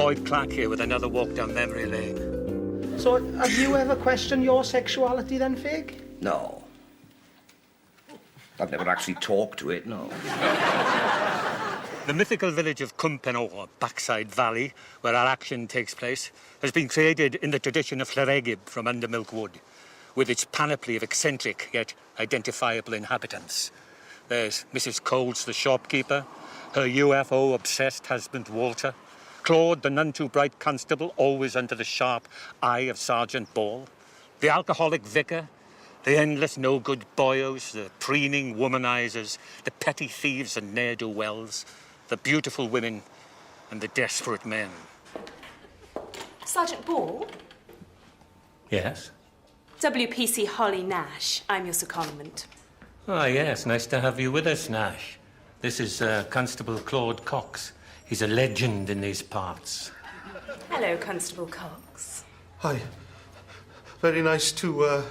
Boyd Clark here with another walk down memory lane. So, have you ever questioned your sexuality then, Fig? No. I've never actually talked to it, no. The mythical village of Cumpenor, or Backside Valley, where our action takes place, has been created in the tradition of Llaregib from Undermilk Wood, with its panoply of eccentric yet identifiable inhabitants. There's Mrs. Coles, the shopkeeper, her UFO-obsessed husband, Walter, Claude, the none-too-bright constable, always under the sharp eye of Sergeant Ball, the alcoholic vicar, the endless no-good boyos, the preening womanizers, the petty thieves and ne'er-do-wells, the beautiful women and the desperate men. Sergeant Ball? Yes? WPC Holly Nash. I'm your secondment. Ah, yes. Nice to have you with us, Nash. This is Constable Claude Cox. He's a legend in these parts. Hello, Constable Cox. Hi. Very nice to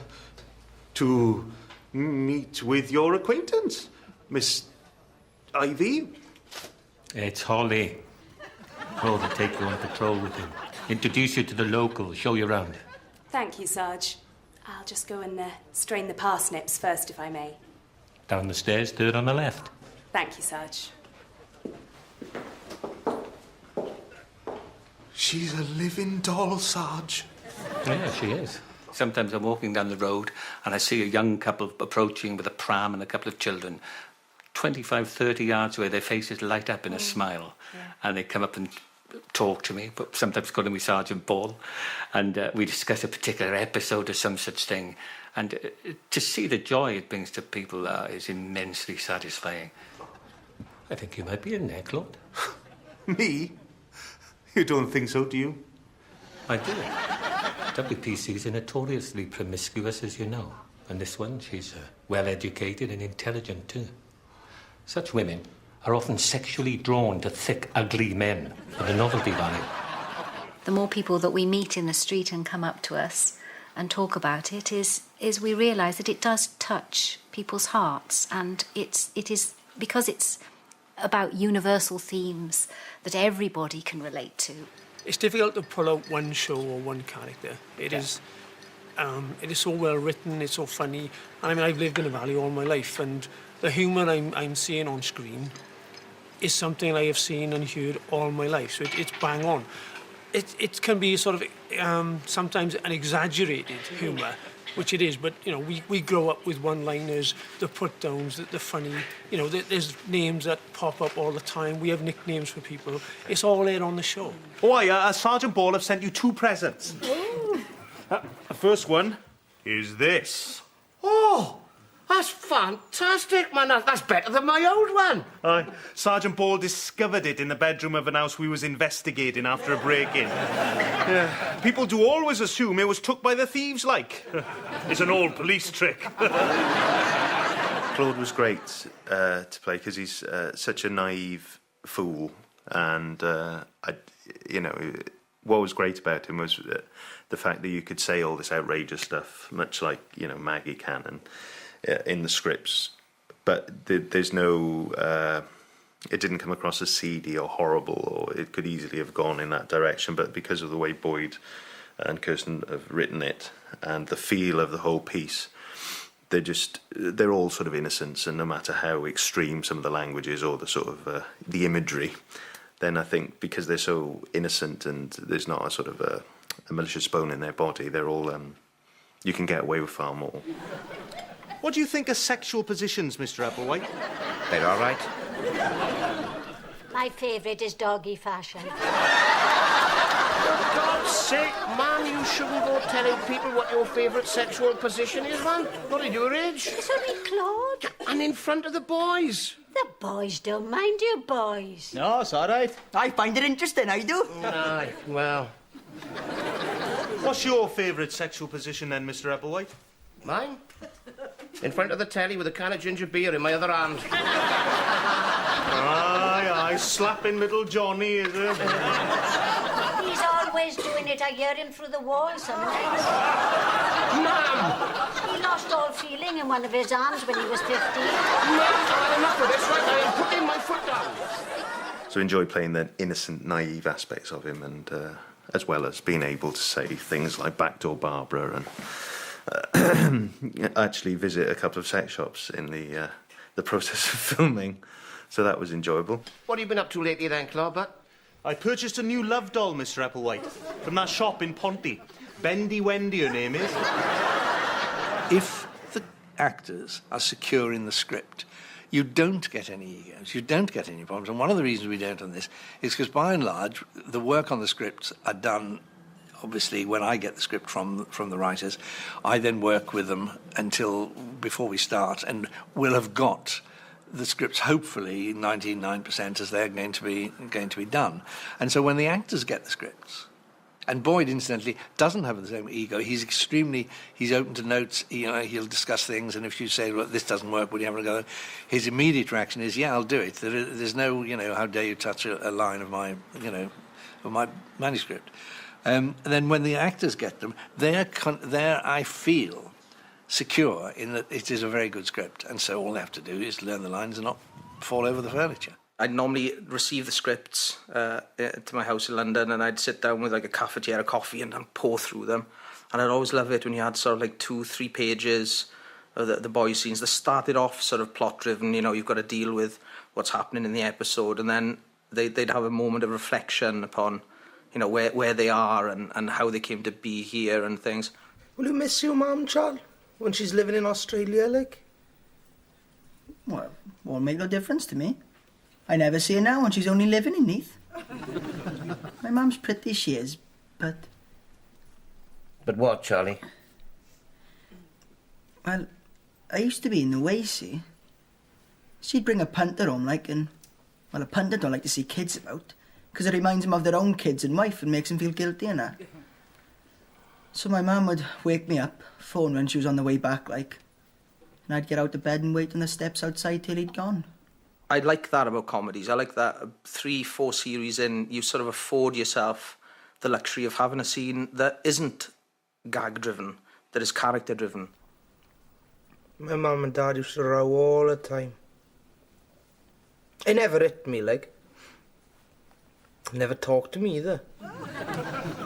meet with your acquaintance, Miss Ivy. It's Holly. Claude will take you on patrol with him. Introduce you to the locals, show you around. Thank you, Sarge. I'll just go and strain the parsnips first, if I may. Down the stairs, third on the left. Thank you, Sarge. She's a living doll, Sarge. Yeah, she is. Sometimes I'm walking down the road and I see a young couple approaching with a pram and a couple of children. 25, 30 yards away, their faces light up in a smile. Yeah. And they come up and talk to me, but sometimes calling me Sergeant Ball. And we discuss a particular episode or some such thing. And to see the joy it brings to people is immensely satisfying. I think you might be in there, Claude. Me? You don't think so, do you? I do. WPCs are notoriously promiscuous, as you know. And this one, she's well-educated and intelligent, too. Such women are often sexually drawn to thick, ugly men for the novelty value. The more people that we meet in the street and come up to us and talk about it is we realise that it does touch people's hearts, and it is because it's about universal themes that everybody can relate to. It's difficult to pull out one show or one character. It is so well written, it's so funny. And I mean, I've lived in the Valley all my life, and the humour I'm seeing on screen is something I have seen and heard all my life. So it's bang on. It can be sort of sometimes an exaggerated humour, which it is, but, you know, we grow up with one-liners, the put-downs, the funny, you know, there's names that pop up all the time. We have nicknames for people. It's all there on the show. Oh, Sergeant Ball have sent you 2 presents. The first one is this. Oh, that's fantastic, man. That's better than my old one. Sergeant Ball discovered it in the bedroom of an house we was investigating after a break-in. People do always assume it was took by the thieves, like. It's an old police trick. Claude was great to play because he's such a naive fool, and what was great about him was the fact that you could say all this outrageous stuff, much like, you know, Maggie Cannon. In the scripts, but there's no... it didn't come across as seedy or horrible, or it could easily have gone in that direction, but because of the way Boyd and Kirsten have written it and the feel of the whole piece, they're all sort of innocents, and no matter how extreme some of the language is or the sort of the imagery, then I think because they're so innocent and there's not a sort of a malicious bone in their body, they're all... you can get away with far more. What do you think of sexual positions, Mr. Applewhite? They're all right. My favourite is doggy fashion. For God's sake, man, you shouldn't go telling people what your favourite sexual position is, man. Not at your age. It's only Claude. And in front of the boys. The boys don't mind you, boys. No, it's all right. I find it interesting, I do. Aye, well... What's your favourite sexual position, then, Mr. Applewhite? Mine? In front of the telly with a can of ginger beer in my other hand. Aye, slapping little Johnny, is it? He's always doing it. I hear him through the wall sometimes. Ma'am! He lost all feeling in one of his arms when he was 15. Ma'am, I've had enough of this, right? I am putting my foot down. So I enjoy playing the innocent, naive aspects of him, and as well as being able to say things like Backdoor Barbara and actually visit a couple of sex shops in the process of filming. So that was enjoyable. What have you been up to lately then, Clobber? I purchased a new love doll, Mr. Applewhite, from that shop in Ponty. Bendy Wendy, her name is. If the actors are secure in the script, you don't get any egos, you don't get any problems. And one of the reasons we don't on this is because, by and large, the work on the scripts are done, obviously, when I get the script from the writers. I then work with them until before we start, and we'll have got the scripts, hopefully, 99% as they're going to be done. And so when the actors get the scripts, and Boyd, incidentally, doesn't have the same ego. He's open to notes. He'll discuss things, and if you say, "Look, this doesn't work, would you have a go?" His immediate reaction is, "Yeah, I'll do it." There's no, how dare you touch a line of my, of my manuscript. And then when the actors get them, they're I feel secure in that it is a very good script, and so all they have to do is learn the lines and not fall over the furniture. I'd normally receive the scripts to my house in London, and I'd sit down with like a cafetiere, a coffee, and pour through them. And I'd always love it when you had sort of like 2-3 pages of the boy scenes that started off sort of plot-driven. You've got to deal with what's happening in the episode, and then they'd have a moment of reflection upon, where they are and how they came to be here and things. Will you miss your mum, Charles, when she's living in Australia, like? Well, won't make no difference to me. I never see her now, and she's only living in Neath. My mum's pretty, she is, but... But what, Charlie? Well, I used to be in the way, see? She'd bring a punter home, and... Well, a punter don't like to see kids about, because it reminds them of their own kids and wife and makes them feel guilty, and that. So my mum would wake me up, phone when she was on the way back, and I'd get out of bed and wait on the steps outside till he'd gone. I like that about comedies. I like that 3-4 series in, you sort of afford yourself the luxury of having a scene that isn't gag-driven, that is character-driven. My mum and dad used to row all the time. They never hit me, Never talked to me either.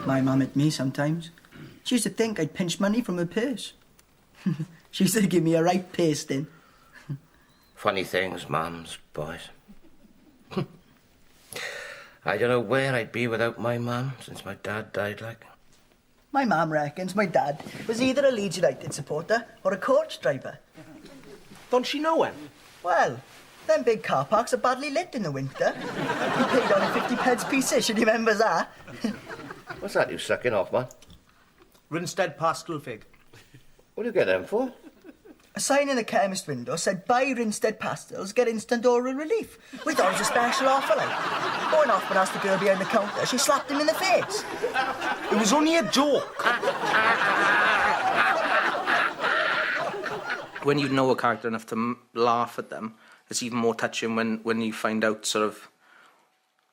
My mum hit me sometimes. She used to think I'd pinch money from her purse. She used to give me a right pasting. Funny things, mums, boys. I don't know where I'd be without my mum since my dad died, My mum reckons my dad was either a Leeds United supporter or a coach driver. Don't she know him? Well, them big car parks are badly lit in the winter. He paid on a 50 pence piece, she remembers that. What's that you sucking off, man? Rinstead pastel fig. What do you get them for? A sign in the chemist window said, "Buy Rinstead pastels, get instant oral relief." We thought it was a special offer, Going off and asked the girl behind the counter, she slapped him in the face. It was only a joke. When you know a character enough to laugh at them, it's even more touching when you find out sort of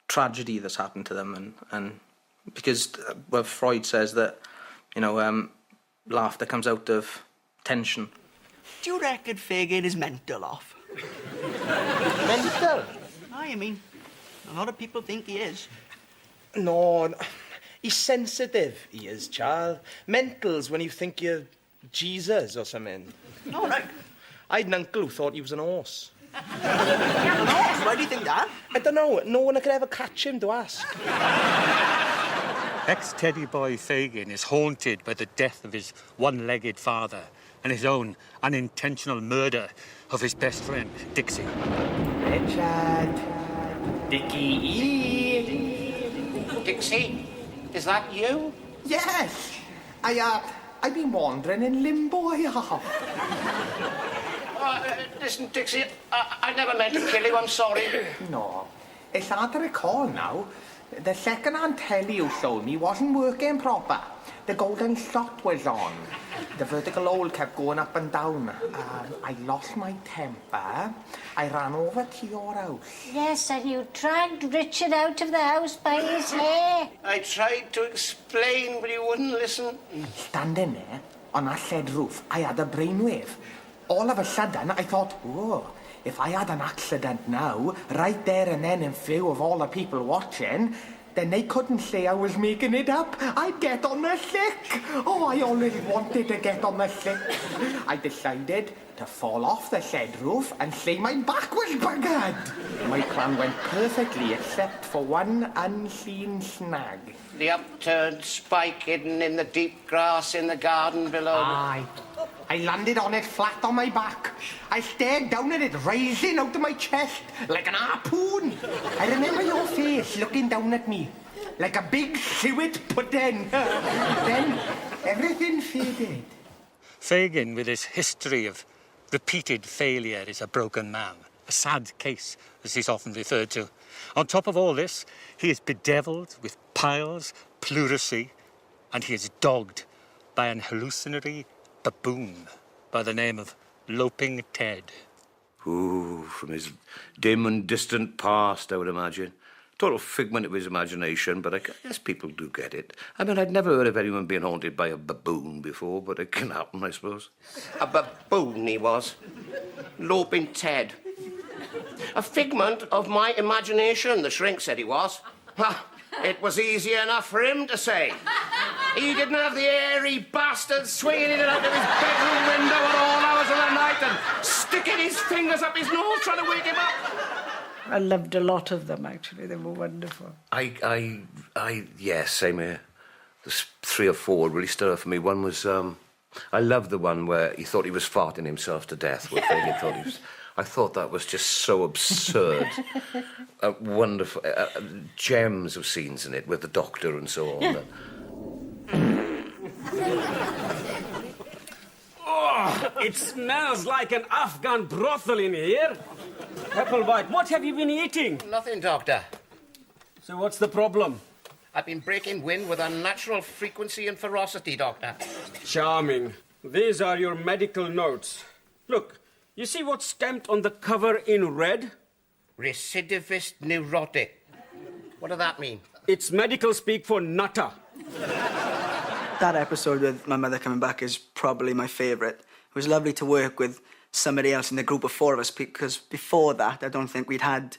tragedy that's happened to them, and because Freud says that laughter comes out of tension. Do you reckon Fagin is mental off? Mental? I mean, a lot of people think he is. No, he's sensitive, he is, Charles. Mental's when you think you're Jesus or something. All right. I had an uncle who thought he was an horse. An horse? Why do you think that? I don't know. No one could ever catch him to ask. Ex-Teddy boy Fagin is haunted by the death of his one-legged father and his own unintentional murder of his best friend, Dixie. Richard. Dickie. Dixie, is that you? Yes. I've been wandering in limbo, I have. Listen, Dixie, I never meant to kill you, I'm sorry. No. It's hard to recall now. The second-hand telly you showed me wasn't working proper. The golden shot was on. The vertical hole kept going up and down. I lost my temper. I ran over to your house. Yes, and you dragged Richard out of the house by his hair. I tried to explain, but you wouldn't listen. Standing there, on that shed roof, I had a brainwave. All of a sudden, I thought, whoa, if I had an accident now, right there and then in view of all the people watching, then they couldn't say I was making it up. I'd get on the sick. Oh, I always wanted to get on the sick. I decided to fall off the shed roof and say my back was buggered. My plan went perfectly except for one unseen snag. The upturned spike hidden in the deep grass in the garden below. Aye. I landed on it flat on my back. I stared down at it rising out of my chest like an harpoon. I remember your face looking down at me like a big suet pudding. Then everything faded. Fagin, with his history of repeated failure, is a broken man. A sad case, as he's often referred to. On top of all this, he is bedevilled with piles, pleurisy, and he is dogged by an hallucinatory baboon by the name of Loping Ted. Ooh, from his dim and distant past, I would imagine. Total figment of his imagination, but I guess people do get it. I mean, I'd never heard of anyone being haunted by a baboon before, but it can happen, I suppose. A baboon he was. Loping Ted. A figment of my imagination, the shrink said he was. It was easy enough for him to say. He didn't have the airy bastard swinging in and out of his bedroom window at all hours of the night and sticking his fingers up his nose trying to wake him up. I loved a lot of them, actually. They were wonderful. Yes, same here. There's 3 or 4 really stood out for me. One was, I loved the one where he thought he was farting himself to death. I thought that was just so absurd. Wonderful. Gems of scenes in it with the doctor and so on. Yeah. Oh, it smells like an Afghan brothel in here. Applewhite, what have you been eating? Nothing, Doctor. So what's the problem? I've been breaking wind with unnatural frequency and ferocity, Doctor. Charming. These are your medical notes. Look, you see what's stamped on the cover in red? Recidivist neurotic. What does that mean? It's medical speak for nutter. That episode with my mother coming back is probably my favourite. It was lovely to work with somebody else in the group of 4 of us, because before that, I don't think we'd had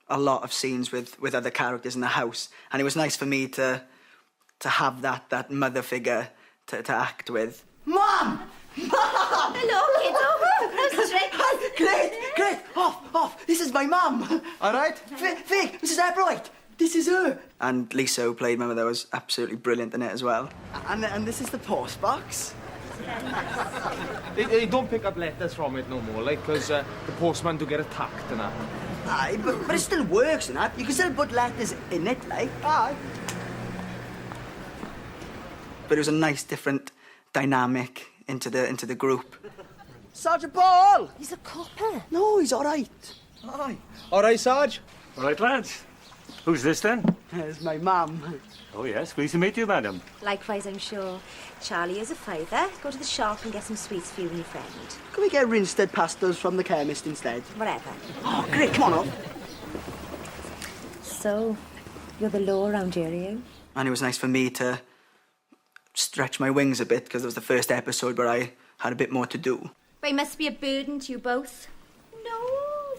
a lot of scenes with other characters in the house. And it was nice for me to have that mother figure to act with. Mum! Mum! Hello, kiddo. Hi, great. Off. This is my mum. All right? Fig, Mrs. Applewhite. This is her. And Lisa, who played my mother, was absolutely brilliant in it as well. And this is the post box. They don't pick up letters from it no more, like, because the postman do get attacked and that. Aye, but it still works and that. You can still put letters in it, like. Aye. But it was a nice, different dynamic into the group. Sergeant Paul! He's a copper. No, he's all right. Aye. All right, Sarge? All right, lads. Who's this, then? It's my mum. Oh, yes. Pleased to meet you, madam. Likewise, I'm sure. Charlie is a favour. Go to the shop and get some sweets for you and your friend. Can we get Rinstead pastilles from the chemist instead? Whatever. Oh, great. Come on up. So, you're the law around here, are you? And it was nice for me to stretch my wings a bit, because it was the first episode where I had a bit more to do. But he must be a burden to you both. No,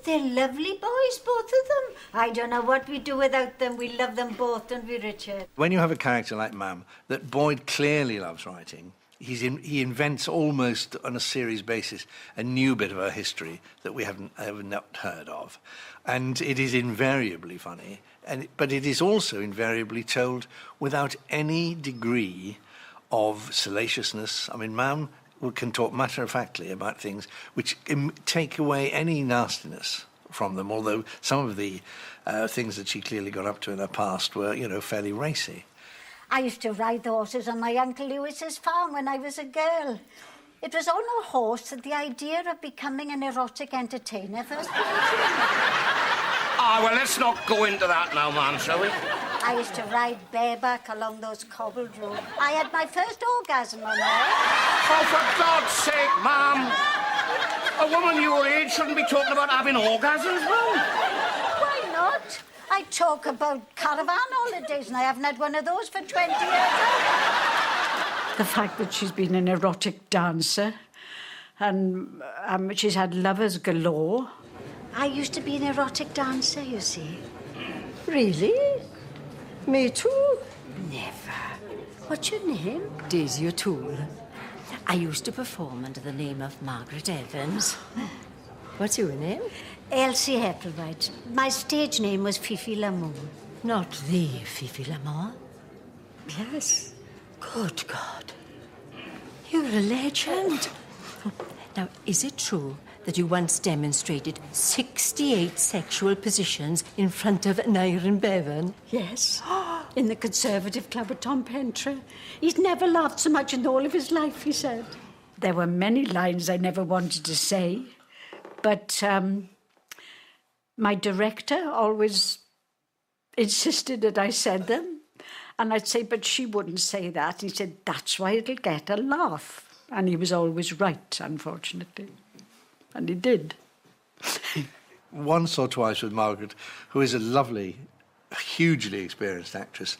they're lovely boys, both of them. I don't know what we'd do without them. We love them both, don't we, Richard? When you have a character like Mam that Boyd clearly loves writing, he invents almost on a series basis a new bit of her history that we have not heard of. And it is invariably funny, but it is also invariably told without any degree of salaciousness. I mean, Mam can talk matter-of-factly about things which take away any nastiness from them, although some of the things that she clearly got up to in her past were, fairly racy. I used to ride the horses on my Uncle Lewis's farm when I was a girl. It was on a horse that the idea of becoming an erotic entertainer first Well, let's not go into that now, ma'am, shall we? I used to ride bareback along those cobbled roads. I had my first orgasm on there. Oh, for God's sake, ma'am! A woman your age shouldn't be talking about having orgasms, ma'am. Why not? I talk about caravan holidays, and I haven't had one of those for 20 years. The fact that she's been an erotic dancer and she's had lovers galore. I used to be an erotic dancer, you see. Really? Me too? Never. What's your name? Daisy O'Toole. I used to perform under the name of Margaret Evans. What's your name? Elsie Hepplewhite. My stage name was Fifi Lamour. Not the Fifi Lamour. Yes. Good God. You're a legend. Now, is it true that you once demonstrated 68 sexual positions in front of an Iron Bevan? Yes, in the Conservative Club at Tom Pentry. He'd never laughed so much in all of his life, he said. There were many lines I never wanted to say, but my director always insisted that I said them. And I'd say, but she wouldn't say that. He said, that's why it'll get a laugh. And he was always right, unfortunately. And he did. Once or twice with Margaret, who is a lovely, hugely experienced actress,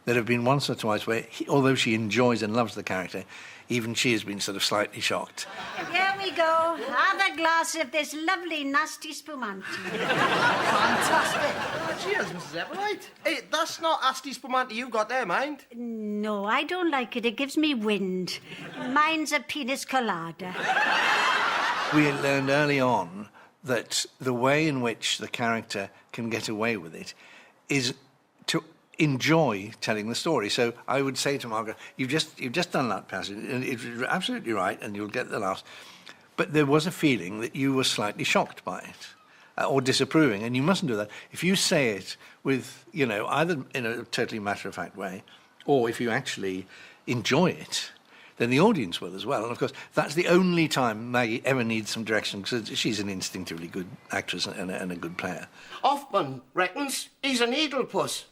there have been once or twice where, although she enjoys and loves the character, even she has been sort of slightly shocked. Here we go. Have a glass of this lovely, nasty spumante. Fantastic. Cheers, Mrs. Epplewhite. Hey, that's not Asti Spumante you got there, mind? No, I don't like it. It gives me wind. Mine's a penis colada. We learned early on that the way in which the character can get away with it is to enjoy telling the story. So I would say to Margaret, you've just done that passage, and it's absolutely right, and you'll get the laughs. But there was a feeling that you were slightly shocked by it, or disapproving, and you mustn't do that. If you say it with, either in a totally matter-of-fact way, or if you actually enjoy it, then the audience will as well. And, of course, that's the only time Maggie ever needs some direction, because she's an instinctively good actress and a good player. Hoffman reckons he's a needle puss.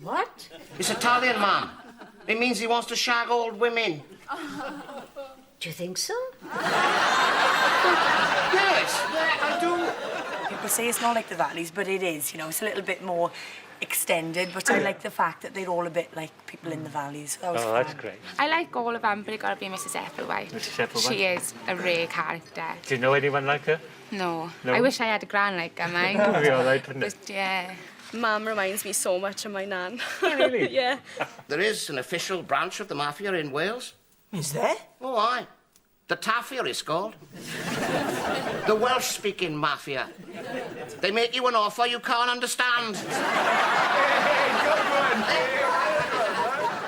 What? It's Italian, ma'am. It means he wants to shag old women. Do you think so? Yes, yeah, I do. People say it's not like the Valleys, but it is, It's a little bit more extended, but I like the fact that they're all a bit like people in the Valleys. That was fun. That's great. I like all of them, but it got to be Mrs. Epplewhite. Mrs. Epplewhite? She is a rare character. Do you know anyone like her? No. No? I wish I had a gran like her, mine. That would be all right, wouldn't it? But, yeah. Mum reminds me so much of my nan. Oh, really? Yeah. There is an official branch of the mafia in Wales. Is there? Oh, aye. The Taffia is called. The Welsh-speaking mafia. They make you an offer you can't understand.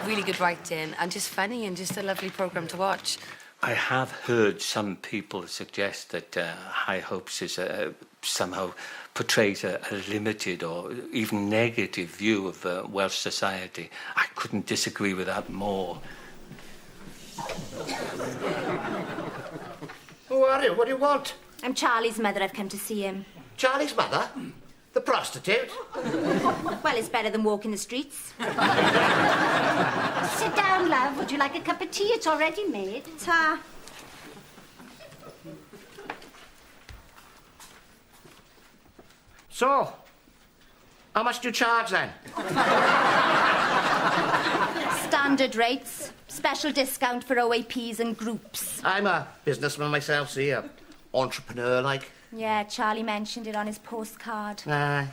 Really good writing and just funny and just a lovely programme to watch. I have heard some people suggest that High Hopes is somehow portrays a limited or even negative view of Welsh society. I couldn't disagree with that more. Who are you? What do you want? I'm Charlie's mother. I've come to see him. Charlie's mother? The prostitute? Well, it's better than walking the streets. Sit down, love. Would you like a cup of tea? It's already made. Ta. So, how much do you charge then? Standard rates. Special discount for OAPs and groups. I'm a businessman myself, see, a entrepreneur-like. Yeah, Charlie mentioned it on his postcard. Aye.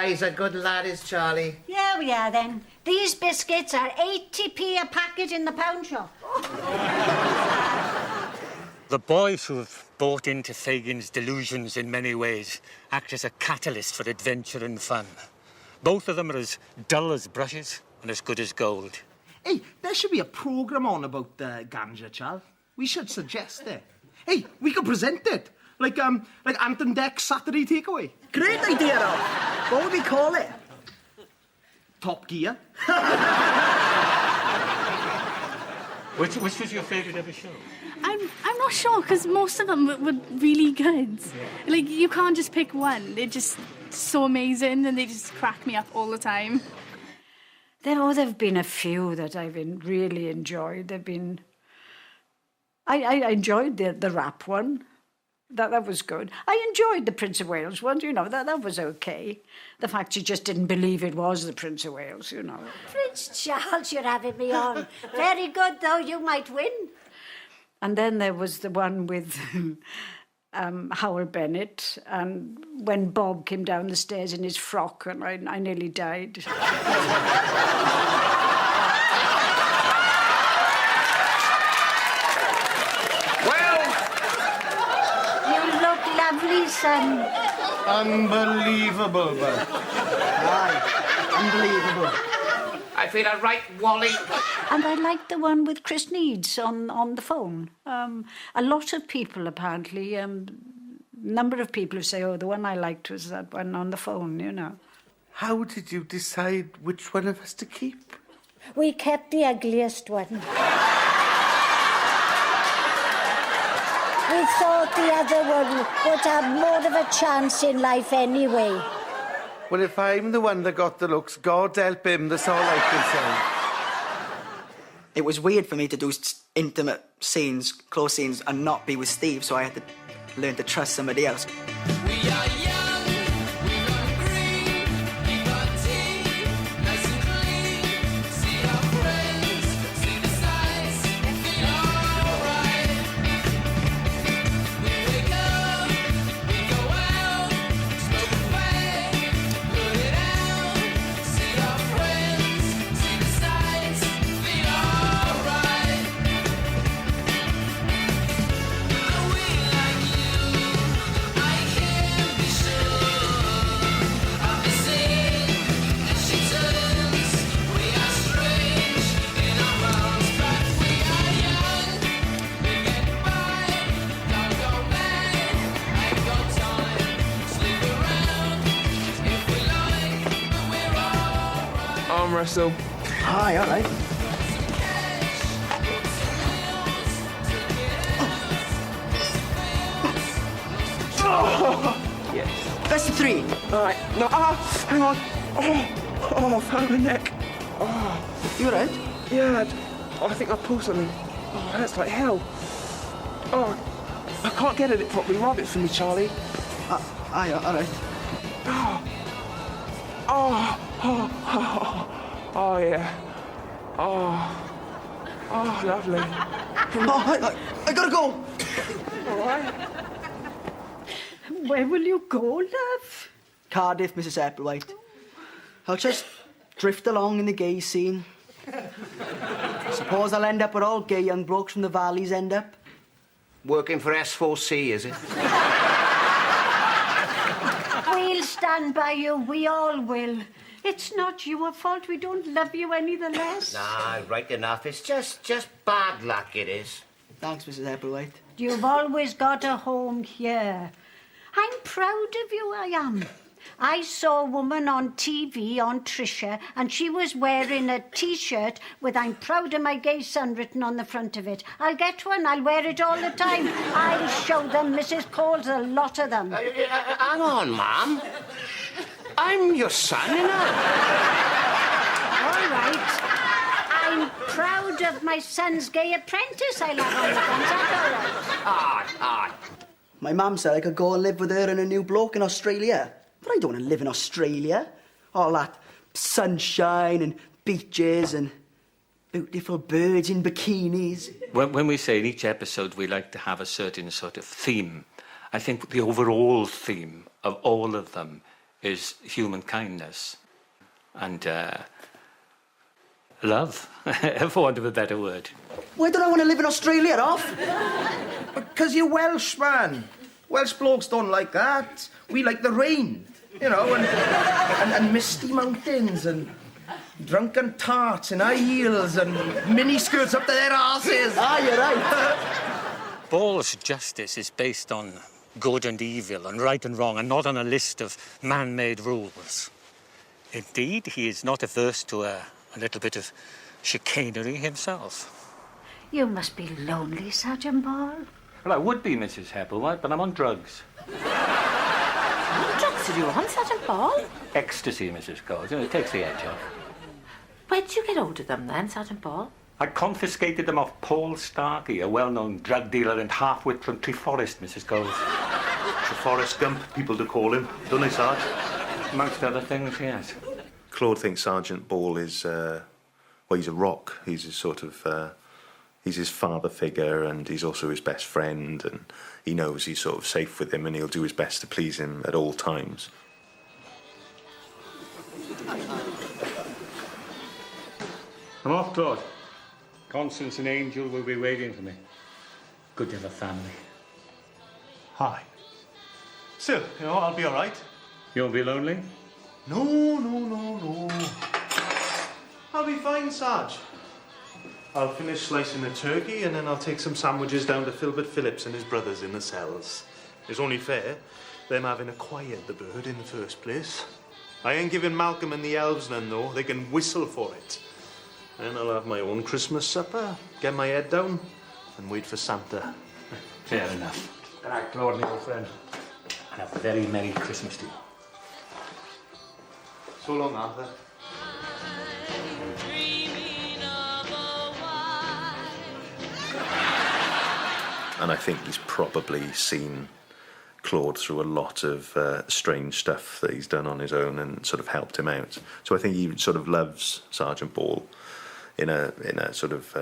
He's a good lad, is Charlie. Here we are, then. These biscuits are 80p a packet in the pound shop. The boys who have bought into Fagin's delusions in many ways act as a catalyst for adventure and fun. Both of them are as dull as brushes and as good as gold. Hey, there should be a programme on about ganja, Charles. We should suggest it. Hey, we could present it. Like Anton Deck's Saturday Takeaway. Great idea, Rob. What would we call it? Top Gear. Which was your favourite ever show? I'm not sure, because most of them were really good. Yeah. Like, you can't just pick one. They're just so amazing, and they just crack me up all the time. There've been a few that I've really enjoyed. I enjoyed the rap one. That was good. I enjoyed the Prince of Wales one, that was okay. The fact you just didn't believe it was the Prince of Wales, Prince Charles, you're having me on. Very good, though. You might win. And then there was the one with Howell Bennett, and when Bob came down the stairs in his frock, and I nearly died. You look lovely, son. Unbelievable, but. Aye, unbelievable. I feel a right wally. And I liked the one with Chris Needs on the phone. A lot of people, apparently, number of people who say, oh, the one I liked was that one on the phone, you know. How did you decide which one of us to keep? We kept the ugliest one. We thought the other one would have more of a chance in life anyway. Well, if I'm the one that got the looks, God help him, that's all I can say. It was weird for me to do intimate scenes, close scenes, and not be with Steve, so I had to learn to trust somebody else. Arm wrestle. Aye, all right. Yes. Best of 3. All right. No, hang on. Oh, I found my neck. Oh. You all right? Yeah, I think I pulled something. Oh, that's like hell. Oh, I can't get at it properly. Rub it for me, Charlie. Aye, all right. Oh, yeah. Oh, lovely. I gotta go. All right. Where will you go, love? Cardiff, Mrs. Applewhite. I'll just drift along in the gay scene. Suppose I'll end up where all gay young blokes from the valleys end up. Working for S4C, is it? We'll stand by you, we all will. It's not your fault, we don't love you any the less. Nah, right enough. It's just bad luck, it is. Thanks, Mrs. Applewhite. You've always got a home here. I'm proud of you, I am. I saw a woman on TV on Trisha, and she was wearing a T-shirt with "I'm proud of my gay son" written on the front of it. I'll get one, I'll wear it all the time. I'll show them, Mrs. Cole's a lot of them. Hang on, Ma'am. I'm your son, you know. All right. I'm proud of my son's gay apprentice I'll have on the front. Aye. My mum said I could go and live with her and a new bloke in Australia. But I don't want to live in Australia. All that sunshine and beaches and beautiful birds in bikinis. When we say in each episode we like to have a certain sort of theme, I think the overall theme of all of them is human kindness and love, for want of a better word. Why don't I want to live in Australia, off? Because you're Welsh, man. Welsh blokes don't like that. We like the rain, you know, and misty mountains and drunken tarts and high heels and mini skirts up to their arses. Ah, you're right. Ball's justice is based on good and evil and right and wrong and not on a list of man-made rules. Indeed, he is not averse to a little bit of chicanery himself. You must be lonely, Sergeant Ball. Well, I would be, Mrs. Hepplewhite, but I'm on drugs. What drugs are you on, Sergeant Ball? Ecstasy, Mrs. Coles. You know, it takes the edge off. Where did you get hold of them then, Sergeant Ball? I confiscated them off Paul Starkey, a well-known drug dealer and half-wit from Treforest, Mrs. Coles. Treforest Gump, people do call him, don't they, Sarge? Amongst other things, yes. Claude thinks Sergeant Ball is, well, he's a rock. He's a sort of he's his father figure, and he's also his best friend, and he knows he's sort of safe with him, and he'll do his best to please him at all times. I'm off, Claude. Constance and Angel will be waiting for me. Good to have a family. Hi. Still, I'll be all right. You won't be lonely? No. I'll be fine, Sarge. I'll finish slicing the turkey and then I'll take some sandwiches down to Filbert Phillips and his brothers in the cells. It's only fair, them having acquired the bird in the first place. I ain't giving Malcolm and the elves none, though. They can whistle for it. Then I'll have my own Christmas supper, get my head down, and wait for Santa. Fair enough. Good night, Claude, my old friend. And a very Merry Christmas to you. So long, Arthur. And I think he's probably seen Claude through a lot of strange stuff that he's done on his own and sort of helped him out. So I think he sort of loves Sergeant Ball in a sort of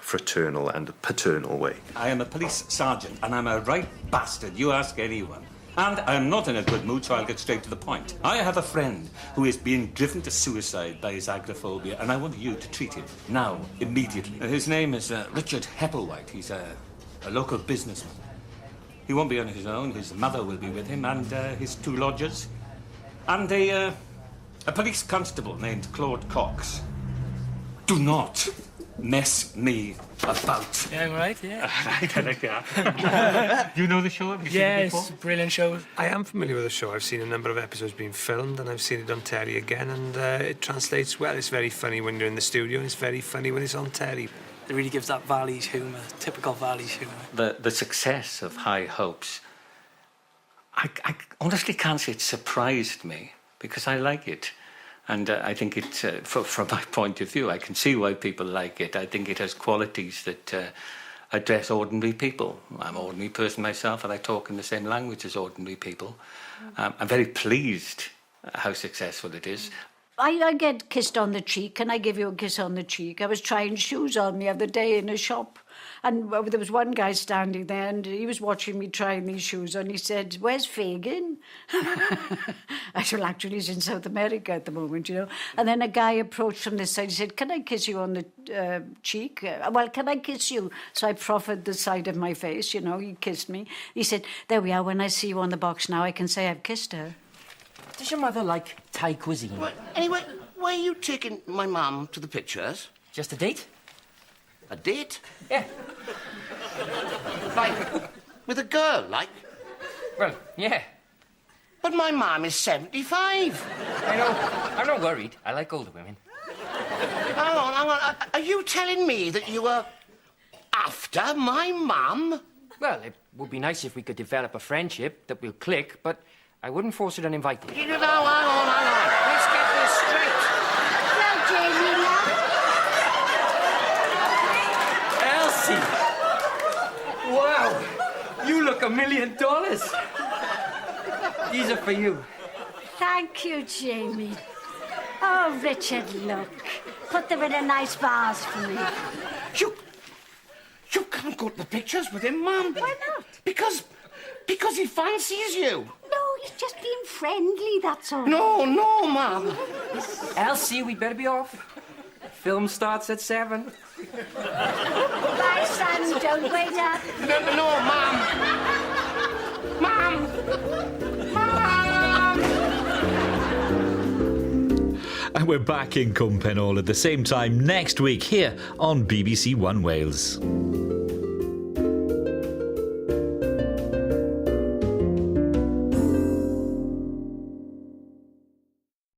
fraternal and paternal way. I am a police sergeant, and I'm a right bastard, you ask anyone. And I'm not in a good mood, so I'll get straight to the point. I have a friend who is being driven to suicide by his agoraphobia, and I want you to treat him now, immediately. His name is Richard Hepplewhite. He's a local businessman. He won't be on his own. His mother will be with him, and his 2 lodgers. And a police constable named Claude Cox. Do not mess me about. Yeah, I'm right, yeah. Right, I like that. You know the show? Have you seen it before? It's a brilliant show. I am familiar with the show. I've seen a number of episodes being filmed, and I've seen it on telly again, and it translates well. It's very funny when you're in the studio, and it's very funny when it's on telly. It really gives that Valley's humour, typical Valley's humour. The success of High Hopes, I honestly can't say it surprised me, because I like it. And I think it, from my point of view, I can see why people like it. I think it has qualities that address ordinary people. I'm an ordinary person myself, and I talk in the same language as ordinary people. I'm very pleased how successful it is. I get kissed on the cheek. Can I give you a kiss on the cheek? I was trying shoes on the other day in a shop, and there was one guy standing there, and he was watching me trying these shoes on. He said, "Where's Fagin?" I said, well, actually, he's in South America at the moment, you know. And then a guy approached from this side. He said, "Can I kiss you on the cheek?" Well, can I kiss you? So I proffered the side of my face, you know. He kissed me. He said, "There we are. When I see you on the box now, I can say I've kissed her." Does your mother like Thai cuisine? Well, anyway, why are you taking my mum to the pictures? Just a date? A date? Yeah. Like, with a girl, like? Well, yeah. But my mum is 75. I know. I'm not worried. I like older women. Hang on. Are you telling me that you were after my mum? Well, it would be nice if we could develop a friendship that will click, but I wouldn't force it uninvited. Hang on. Let's get this straight. Well, Jamie, Elsie! Wow! You look $1 million. These are for you. thank you, Jamie. Oh, Richard, look. Put them in a nice vase for me. You can't go to the pictures with him, Mum. Why not? Because he fancies you. No, he's just being friendly, that's all. No, Mum. Elsie, we better be off. Film starts at 7. Bye, son. Don't wait up. No, Mum. Mum. And we're back in Cwmpen All at the same time next week here on BBC One Wales.